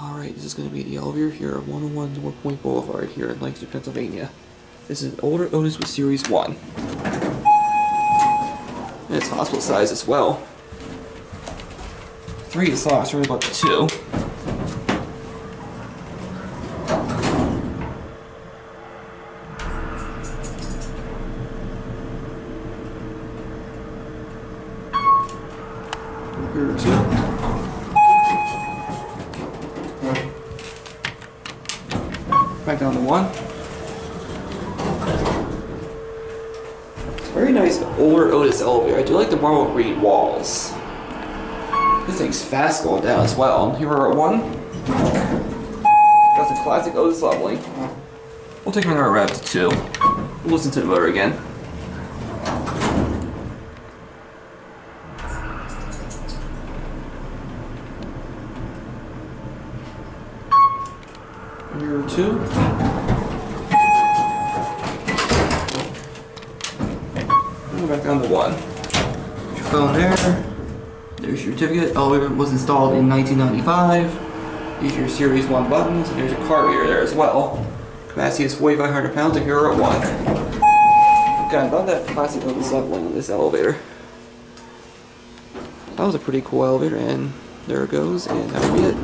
Alright, this is going to be the elevator here at 101 North Pointe Boulevard here in Lancaster, Pennsylvania. This is an older Otis with Series 1. And it's hospital size as well. 3 is long, sorry about the 2. Here 2. Back down to 1. It's a very nice older Otis elevator. I do like the marble green walls. This thing's fast going down as well. Here we're at 1. Got the classic Otis leveling. We'll take another rev to 2. We'll listen to the motor again. Here 2. And back down to 1. Put your phone there. There's your certificate. Elevator was installed in 1995. These are your Series 1 buttons, and there's a car reader there as well. Capacity is 4,500 pounds, and here we're at 1. Okay, I love that classic Otis leveling on this elevator. That was a pretty cool elevator, and there it goes, and that would be it.